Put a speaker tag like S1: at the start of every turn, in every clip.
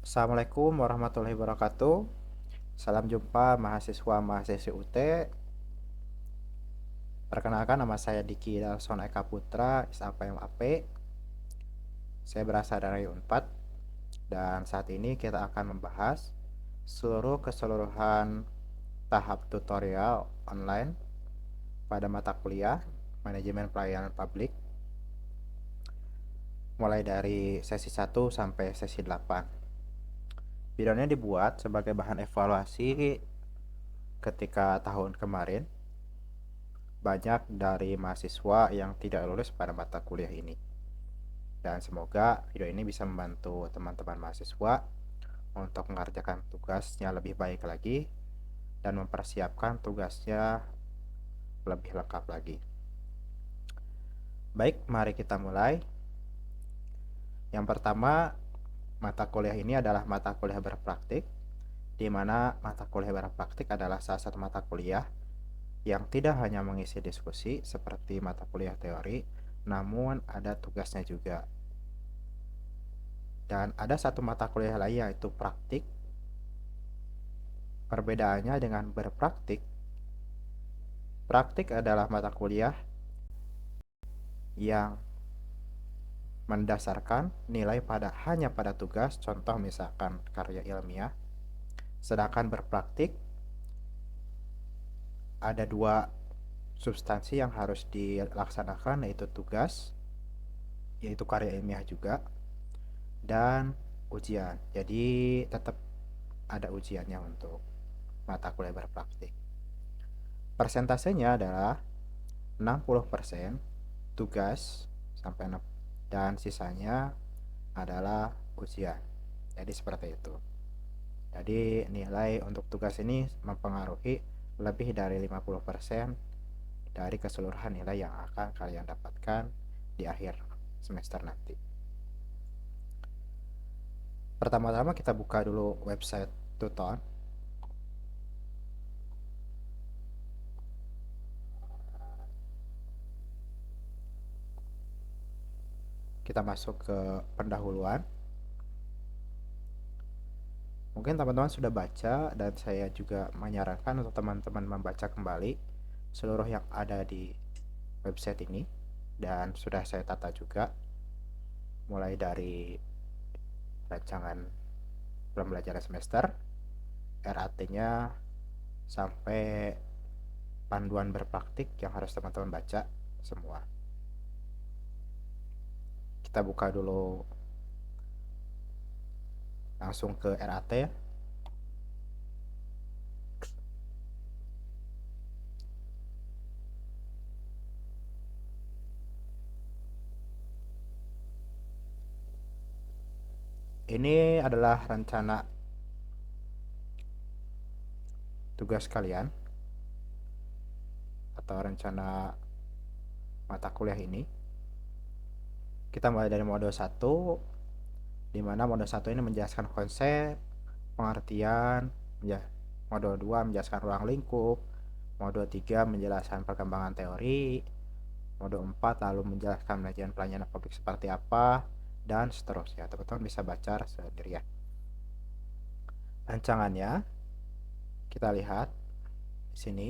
S1: Assalamualaikum warahmatullahi wabarakatuh. Salam jumpa mahasiswa-mahasiswi UT. Perkenalkan, nama saya Diki Dalson Eka Putra, SAPMAP. Saya berasal dari Unpad dan saat ini kita akan membahas seluruh keseluruhan tahap tutorial online pada mata kuliah Manajemen Pelayanan Publik mulai dari sesi 1 sampai sesi 8. Videonya dibuat sebagai bahan evaluasi ketika tahun kemarin banyak dari mahasiswa yang tidak lulus pada mata kuliah ini. Dan semoga video ini bisa membantu teman-teman mahasiswa untuk mengerjakan tugasnya lebih baik lagi dan mempersiapkan tugasnya lebih lengkap lagi. Baik, mari kita mulai. Yang pertama, mata kuliah ini adalah mata kuliah berpraktik, di mana mata kuliah berpraktik adalah salah satu mata kuliah yang tidak hanya mengisi diskusi seperti mata kuliah teori, namun ada tugasnya juga. Dan ada satu mata kuliah lain yaitu praktik. Perbedaannya dengan berpraktik, praktik adalah mata kuliah yang mendasarkan nilai hanya pada tugas, contoh misalkan karya ilmiah. Sedangkan berpraktik ada dua substansi yang harus dilaksanakan, yaitu tugas, yaitu karya ilmiah juga, dan ujian. Jadi tetap ada ujiannya untuk mata kuliah berpraktik. Persentasenya adalah 60% tugas sampai 6, dan sisanya adalah ujian. Jadi seperti itu. Jadi nilai untuk tugas ini mempengaruhi lebih dari 50% dari keseluruhan nilai yang akan kalian dapatkan di akhir semester nanti. Pertama-tama kita buka dulu website Tuton. Kita masuk ke pendahuluan. Mungkin teman-teman sudah baca, dan saya juga menyarankan untuk teman-teman membaca kembali seluruh yang ada di website ini, dan sudah saya tata juga mulai dari rancangan pembelajaran semester, RAT-nya, sampai panduan berpraktik yang harus teman-teman baca semua. Kita buka dulu langsung ke RAT ya. Ini adalah rencana tugas kalian atau rencana mata kuliah ini. Kita mulai dari mode 1, di mana mode 1 ini menjelaskan konsep, pengertian, ya. Mode 2 menjelaskan ruang lingkup, mode 3 menjelaskan perkembangan teori, mode 4 lalu menjelaskan manajemen pelayanan publik seperti apa, dan seterusnya. Teman-teman bisa baca sendiri ya. Rancangannya kita lihat di sini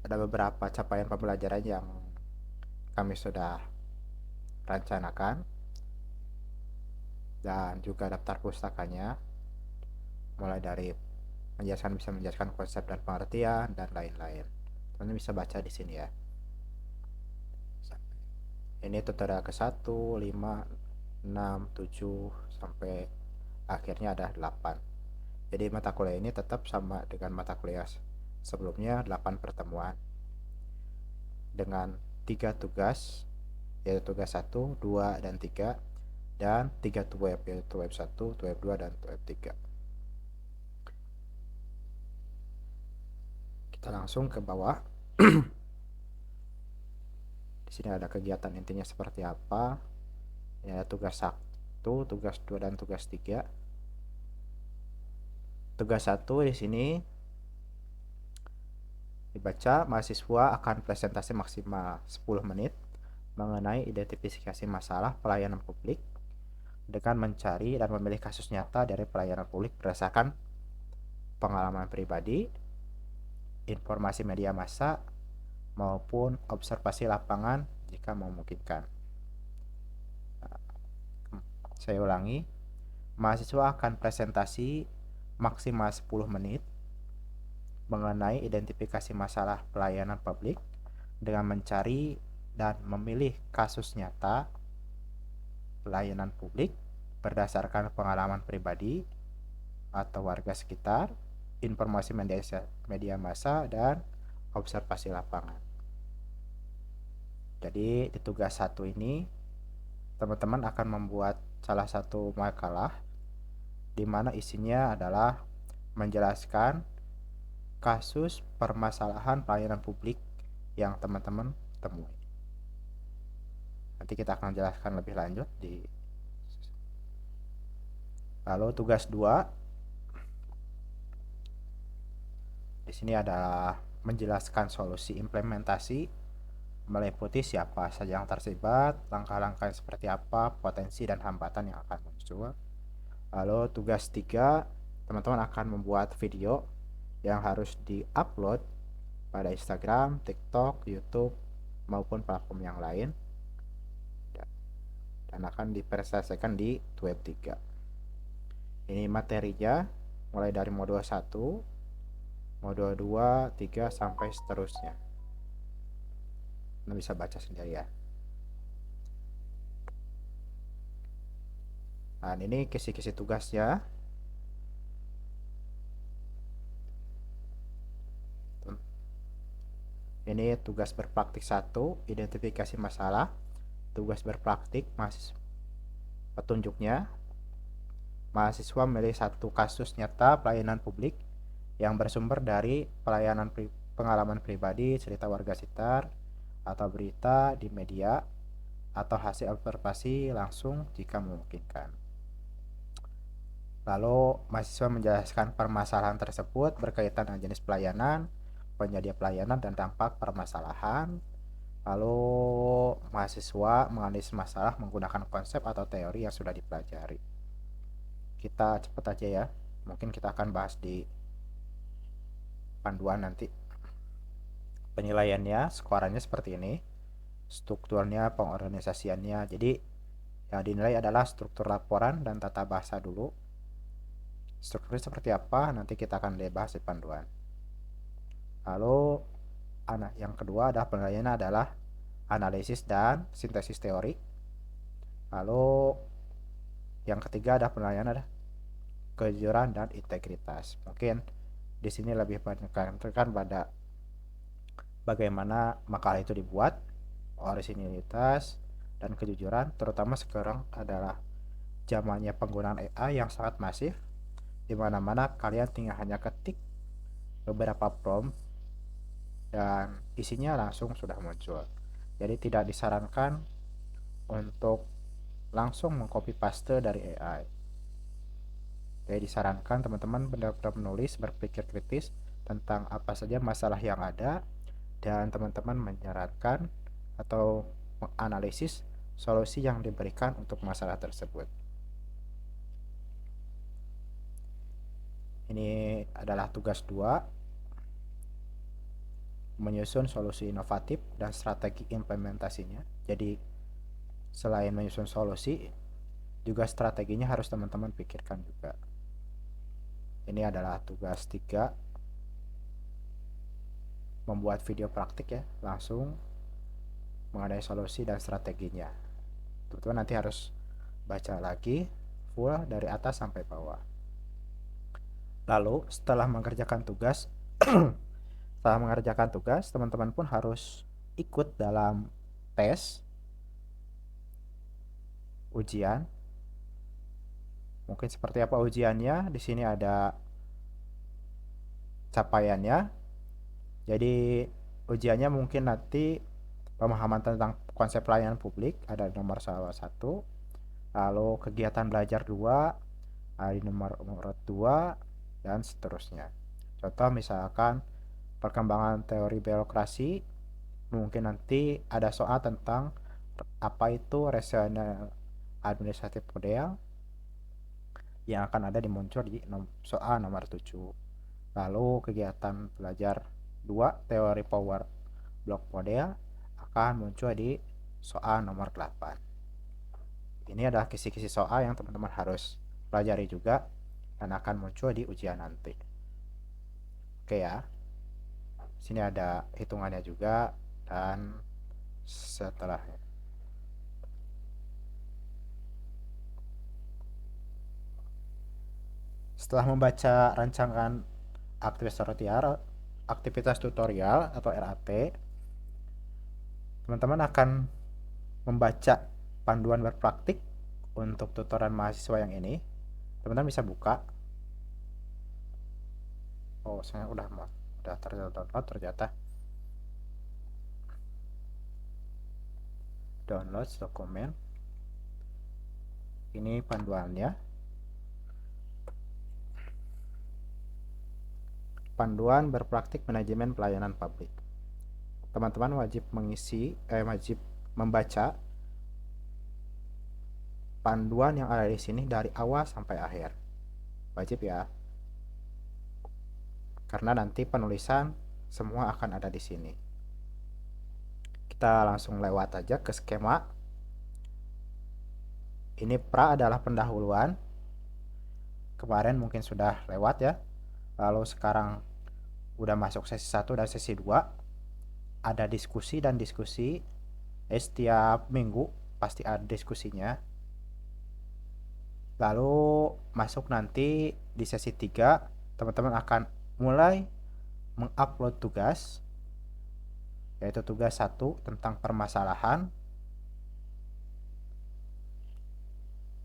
S1: ada beberapa capaian pembelajaran yang kami sudah rencanakan, dan juga daftar pustakanya, mulai dari bisa menjelaskan konsep dan pengertian dan lain-lain. Teman-teman bisa baca di sini ya. Ini tutorial ke-1, 5, 6, 7 sampai akhirnya ada 8. Jadi mata kuliah ini tetap sama dengan mata kuliah sebelumnya, 8 pertemuan dengan 3 tugas, yaitu tugas 1, 2, dan 3, dan 3 web, yaitu web 1, web 2, dan web 3. Kita langsung ke bawah. Di sini ada kegiatan intinya seperti apa. Ini ada tugas 1, tugas 2, dan tugas 3. Tugas 1 di sini dibaca, mahasiswa akan presentasi maksimal 10 menit mengenai identifikasi masalah pelayanan publik dengan mencari dan memilih kasus nyata dari pelayanan publik berdasarkan pengalaman pribadi, informasi media massa, maupun observasi lapangan jika memungkinkan. Saya ulangi, mahasiswa akan presentasi maksimal 10 menit mengenai identifikasi masalah pelayanan publik dengan mencari dan memilih kasus nyata pelayanan publik berdasarkan pengalaman pribadi atau warga sekitar, informasi media massa, dan observasi lapangan. Jadi di tugas 1 ini teman-teman akan membuat salah satu makalah di mana isinya adalah menjelaskan kasus permasalahan pelayanan publik yang teman-teman temui. Nanti kita akan jelaskan lebih lanjut di. Lalu tugas 2 di sini adalah menjelaskan solusi implementasi meliputi siapa saja yang terlibat, langkah-langkah seperti apa, potensi dan hambatan yang akan muncul. Lalu tugas 3, teman-teman akan membuat video yang harus di-upload pada Instagram, TikTok, YouTube, maupun platform yang lain, dan akan dipresentasikan di web 3. Ini materinya mulai dari modul 1, modul 2, 3, sampai seterusnya. Anda bisa baca sendiri ya. Nah, ini kisi-kisi tugasnya. Ini tugas berpraktik 1, identifikasi masalah. Tugas berpraktik petunjuknya, mahasiswa memilih satu kasus nyata pelayanan publik yang bersumber dari pengalaman pribadi, cerita warga sekitar, atau berita di media, atau hasil observasi langsung jika memungkinkan. Lalu mahasiswa menjelaskan permasalahan tersebut berkaitan dengan jenis pelayanan, penyedia pelayanan, dan dampak permasalahan. Lalu mahasiswa menganalisis masalah menggunakan konsep atau teori yang sudah dipelajari. Kita cepat aja ya, mungkin kita akan bahas di panduan nanti. Penilaiannya, skorannya seperti ini. Strukturnya, pengorganisasiannya. Jadi yang dinilai adalah struktur laporan dan tata bahasa dulu. Strukturnya seperti apa, nanti kita akan bahas di panduan. Lalu yang kedua adalah penilaiannya adalah analisis dan sintesis teori. Lalu yang ketiga adalah penilaian adalah kejujuran dan integritas. Mungkin di sini lebih menekankan pada bagaimana makalah itu dibuat, orisinilitas dan kejujuran, terutama sekarang adalah zamannya penggunaan AI yang sangat masif, di mana-mana kalian tinggal hanya ketik beberapa prompt dan isinya langsung sudah muncul. Jadi tidak disarankan untuk langsung mengcopy paste dari AI. Jadi disarankan teman-teman benar-benar menulis, berpikir kritis tentang apa saja masalah yang ada, dan teman-teman menyarankan atau menganalisis solusi yang diberikan untuk masalah tersebut. Ini adalah tugas 2, menyusun solusi inovatif dan strategi implementasinya. Jadi selain menyusun solusi, juga strateginya harus teman-teman pikirkan juga. Ini adalah tugas 3, membuat video praktik ya, langsung mengenai solusi dan strateginya. Teman-teman nanti harus baca lagi full dari atas sampai bawah. Lalu setelah mengerjakan tugas teman-teman pun harus ikut dalam tes ujian. Mungkin seperti apa ujiannya? Di sini ada capaiannya. Jadi ujiannya mungkin nanti pemahaman tentang konsep pelayanan publik ada nomor 1, lalu kegiatan belajar 2 ada nomor 2, dan seterusnya. Contoh misalkan perkembangan teori birokrasi, mungkin nanti ada soal tentang apa itu administratif model yang akan ada muncul di soal nomor 7. Lalu kegiatan belajar 2 teori power block model akan muncul di soal nomor 8. Ini adalah kisi-kisi soal yang teman-teman harus pelajari juga dan akan muncul di ujian nanti. Oke ya. Sini ada hitungannya juga dan setelahnya. Setelah membaca rancangan aktivitas tutorial atau RAT, teman-teman akan membaca panduan berpraktik untuk tutoran mahasiswa yang ini. Teman-teman bisa buka. Oh, saya udah terdownload ternyata. Download dokumen. Ini panduannya. Panduan berpraktik manajemen pelayanan publik. Teman-teman wajib membaca panduan yang ada di sini dari awal sampai akhir. Wajib ya. Karena nanti penulisan semua akan ada di sini. Kita langsung lewat aja ke skema. Ini pra adalah pendahuluan. Kemarin mungkin sudah lewat ya. Lalu sekarang udah masuk sesi 1 dan sesi 2. Ada diskusi dan diskusi. Setiap minggu pasti ada diskusinya. Lalu masuk nanti di sesi 3, teman-teman akan mulai mengupload tugas, yaitu tugas 1 tentang permasalahan.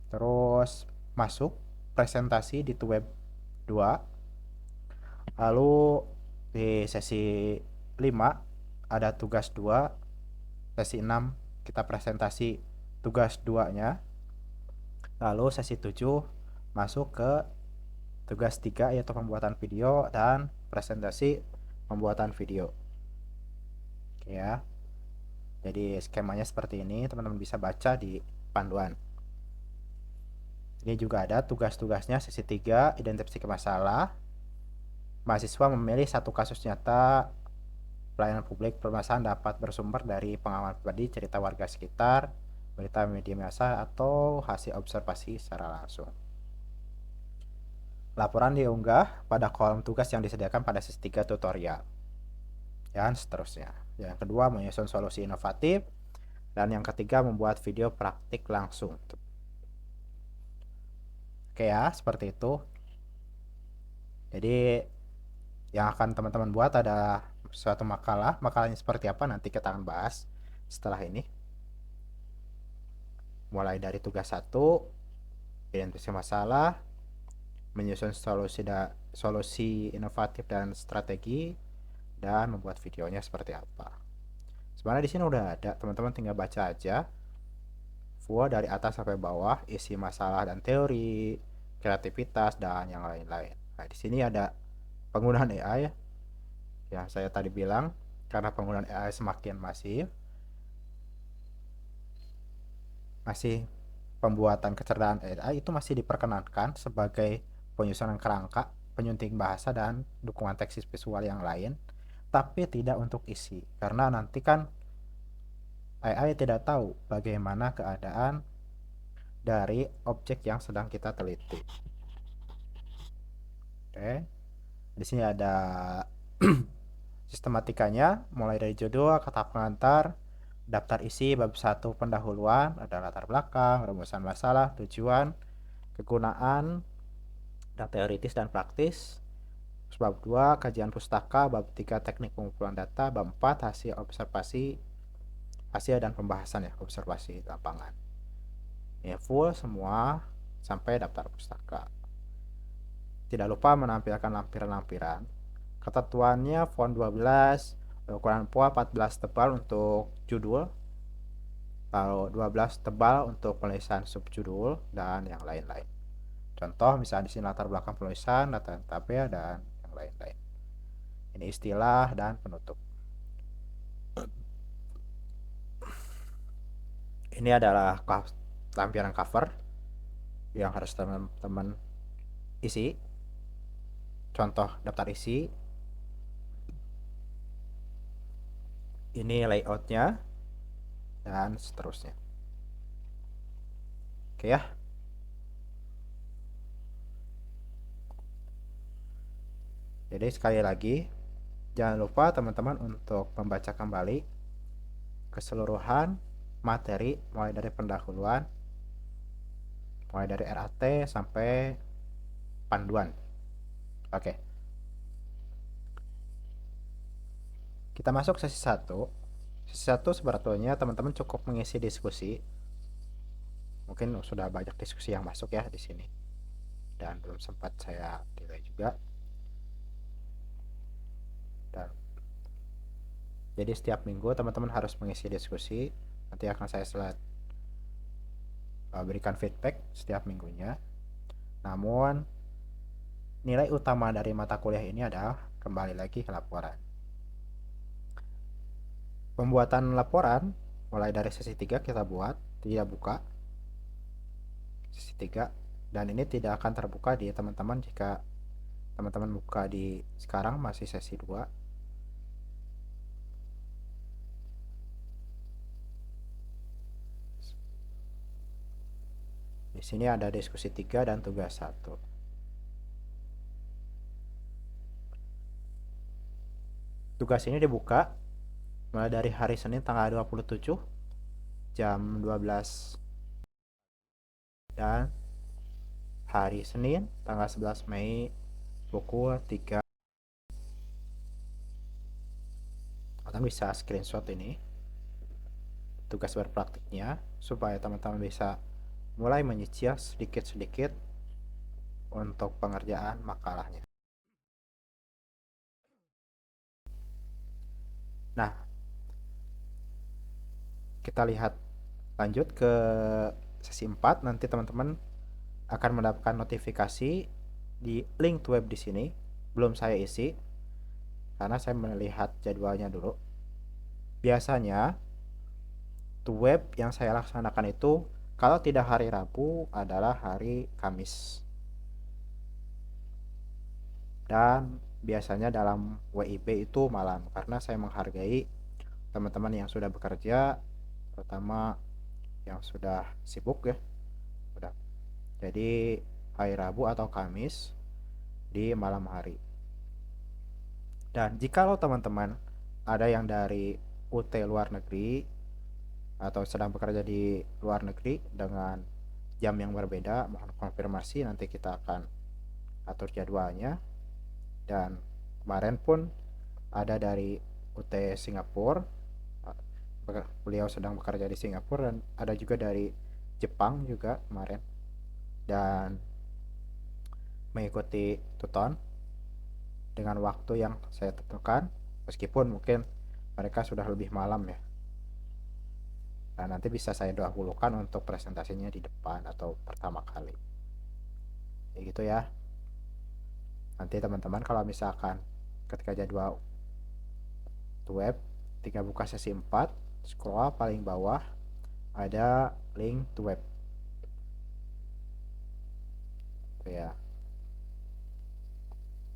S1: Terus masuk presentasi di web 2. Lalu di sesi 5 ada tugas 2. Sesi 6 kita presentasi tugas 2-nya. Lalu sesi 7 masuk ke tugas 3 yaitu pembuatan video dan presentasi pembuatan video. Oke ya. Jadi skemanya seperti ini, teman-teman bisa baca di panduan. Ini juga ada tugas-tugasnya. Sesi 3 identifikasi masalah. Mahasiswa memilih satu kasus nyata pelayanan publik permasalahan dapat bersumber dari pengalaman pribadi, cerita warga sekitar, berita media massa, atau hasil observasi secara langsung. Laporan diunggah pada kolom tugas yang disediakan pada sesi 3 tutorial. Dan seterusnya. Yang kedua, menyusun solusi inovatif. Dan yang ketiga, membuat video praktik langsung. Oke ya, seperti itu. Jadi, yang akan teman-teman buat adalah suatu makalah. Makalahnya seperti apa nanti kita akan bahas setelah ini. Mulai dari tugas 1, identifikasi masalah, menyusun solusi inovatif dan strategi, dan membuat videonya seperti apa. Sebenarnya di sini udah ada, teman-teman tinggal baca aja full dari atas sampai bawah, isi masalah dan teori, kreativitas, dan yang lain-lain. Nah, di sini ada penggunaan AI ya. Yang saya tadi bilang, karena penggunaan AI semakin masif, masih pembuatan kecerdasan AI itu masih diperkenankan sebagai penyusunan kerangka, penyunting bahasa, dan dukungan teks visual yang lain, tapi tidak untuk isi. Karena nanti kan AI tidak tahu bagaimana keadaan dari objek yang sedang kita teliti. Oke. Di sini ada sistematikanya, mulai dari judul, kata pengantar, daftar isi, bab 1 pendahuluan, ada latar belakang, rumusan masalah, tujuan, kegunaan, dan teoritis dan praktis. Bab 2 kajian pustaka, bab 3 teknik pengumpulan data, bab 4 hasil observasi, hasil dan pembahasan ya, observasi lapangan. Ini full semua sampai daftar pustaka. Tidak lupa menampilkan lampiran-lampiran. Ketentuannya font 12, ukuran poa 14 tebal untuk judul, lalu 12 tebal untuk penulisan subjudul, dan yang lain-lain. Contoh misalnya di sini latar belakang penulisan, data tabel, dan yang lain-lain. Ini istilah dan penutup. Ini adalah lampiran cover yang harus teman-teman isi, contoh daftar isi, ini layoutnya, dan seterusnya. Oke ya. Jadi sekali lagi, jangan lupa teman-teman untuk membaca kembali keseluruhan materi mulai dari pendahuluan, mulai dari RAT sampai panduan. Oke. Kita masuk sesi 1. Sesi 1 sebetulnya teman-teman cukup mengisi diskusi. Mungkin sudah banyak diskusi yang masuk ya di sini. Dan belum sempat saya nilai juga. Dan jadi setiap minggu teman-teman harus mengisi diskusi. Nanti akan saya berikan feedback setiap minggunya. Namun nilai utama dari mata kuliah ini adalah kembali lagi ke laporan. Pembuatan laporan mulai dari sesi 3 kita buat, tidak buka sesi 3, dan ini tidak akan terbuka di teman-teman jika teman-teman buka di sekarang masih sesi 2. Di sini ada diskusi 3 dan tugas 1. Tugas ini dibuka mulai dari hari Senin tanggal 27 jam 12 dan hari Senin tanggal 11 Mei pukul 3. Kalian bisa screenshot ini tugas berpraktiknya supaya teman-teman bisa mulai menyicil sedikit-sedikit untuk pengerjaan makalahnya. Nah, kita lihat lanjut ke sesi 4. Nanti teman-teman akan mendapatkan notifikasi di link web di sini. Belum saya isi karena saya melihat jadwalnya dulu. Biasanya web yang saya laksanakan itu kalau tidak hari Rabu adalah hari Kamis. Dan biasanya dalam WIB itu malam karena saya menghargai teman-teman yang sudah bekerja, terutama yang sudah sibuk ya. Udah. Jadi hari Rabu atau Kamis di malam hari. Dan jikalau teman-teman ada yang dari UT luar negeri atau sedang bekerja di luar negeri dengan jam yang berbeda, mohon konfirmasi, nanti kita akan atur jadwalnya. Dan kemarin pun ada dari UT Singapura, beliau sedang bekerja di Singapura, dan ada juga dari Jepang juga kemarin, dan mengikuti tuton dengan waktu yang saya tentukan, meskipun mungkin mereka sudah lebih malam ya. Nah, nanti bisa saya dahulukan untuk presentasinya di depan atau pertama kali. Ya gitu ya. Nanti teman-teman kalau misalkan ketika jadwal web, tinggal buka sesi 4, scroll paling bawah, ada link to web. Tuh ya.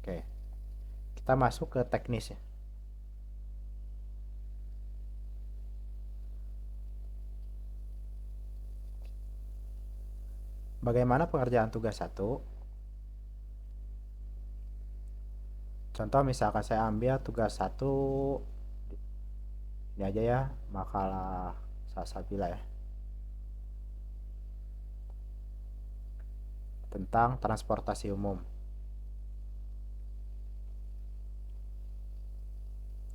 S1: Oke. Kita masuk ke teknis ya. Bagaimana pengerjaan tugas 1? Contoh misalkan saya ambil tugas 1 ini aja ya, makalah Salsabila ya, tentang transportasi umum.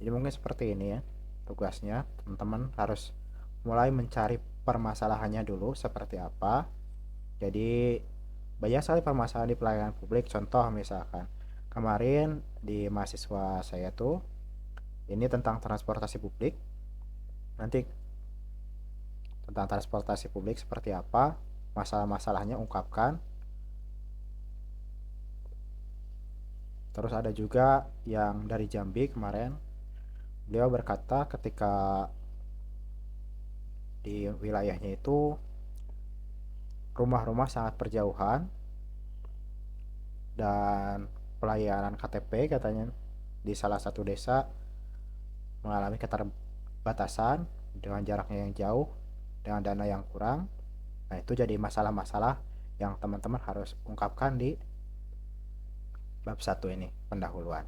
S1: Jadi mungkin seperti ini ya tugasnya. Teman-teman harus mulai mencari permasalahannya dulu seperti apa. Jadi banyak sekali permasalahan di pelayanan publik. Contoh misalkan kemarin di mahasiswa saya tuh ini tentang transportasi publik. Nanti tentang transportasi publik seperti apa, masalah-masalahnya ungkapkan. Terus ada juga yang dari Jambi kemarin, beliau berkata ketika di wilayahnya itu rumah-rumah sangat berjauhan dan pelayanan KTP katanya di salah satu desa mengalami keterbatasan dengan jaraknya yang jauh, dengan dana yang kurang. Nah, itu jadi masalah-masalah yang teman-teman harus ungkapkan di bab 1 ini, pendahuluan.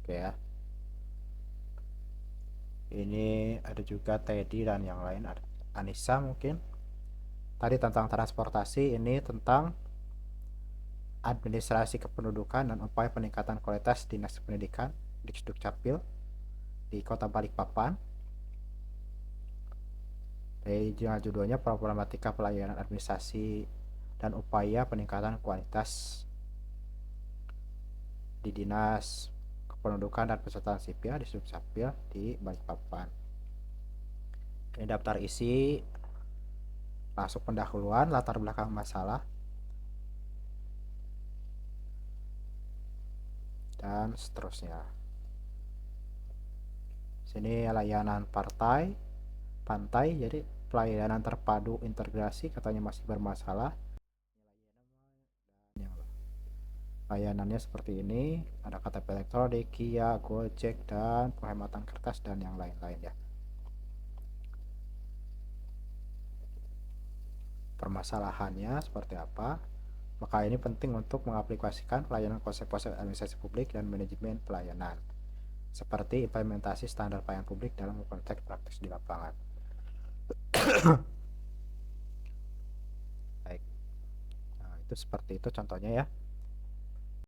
S1: Oke ya. Ini ada juga Teddy dan yang lain, ada Anissa mungkin. Tadi tentang transportasi, ini tentang administrasi kependudukan dan upaya peningkatan kualitas Dinas Pendidikan Dikdukcapil di Kota Balikpapan. Jadi judulnya problematika pelayanan administrasi dan upaya peningkatan kualitas di Dinas Kependudukan dan Pencatatan Sipil di Dukcapil di Balikpapan. Ini daftar isi, masuk pendahuluan, latar belakang masalah, dan seterusnya. Sini layanan pantai, jadi pelayanan terpadu integrasi katanya masih bermasalah. Layanannya seperti ini, ada KTP elektronik, Kia, Gojek, dan penghematan kertas dan yang lain-lain ya. Permasalahannya seperti apa? Maka ini penting untuk mengaplikasikan pelayanan konsep-konsep administrasi publik dan manajemen pelayanan, seperti implementasi standar pelayanan publik dalam konteks praktis di lapangan. Baik, nah, itu seperti itu contohnya ya.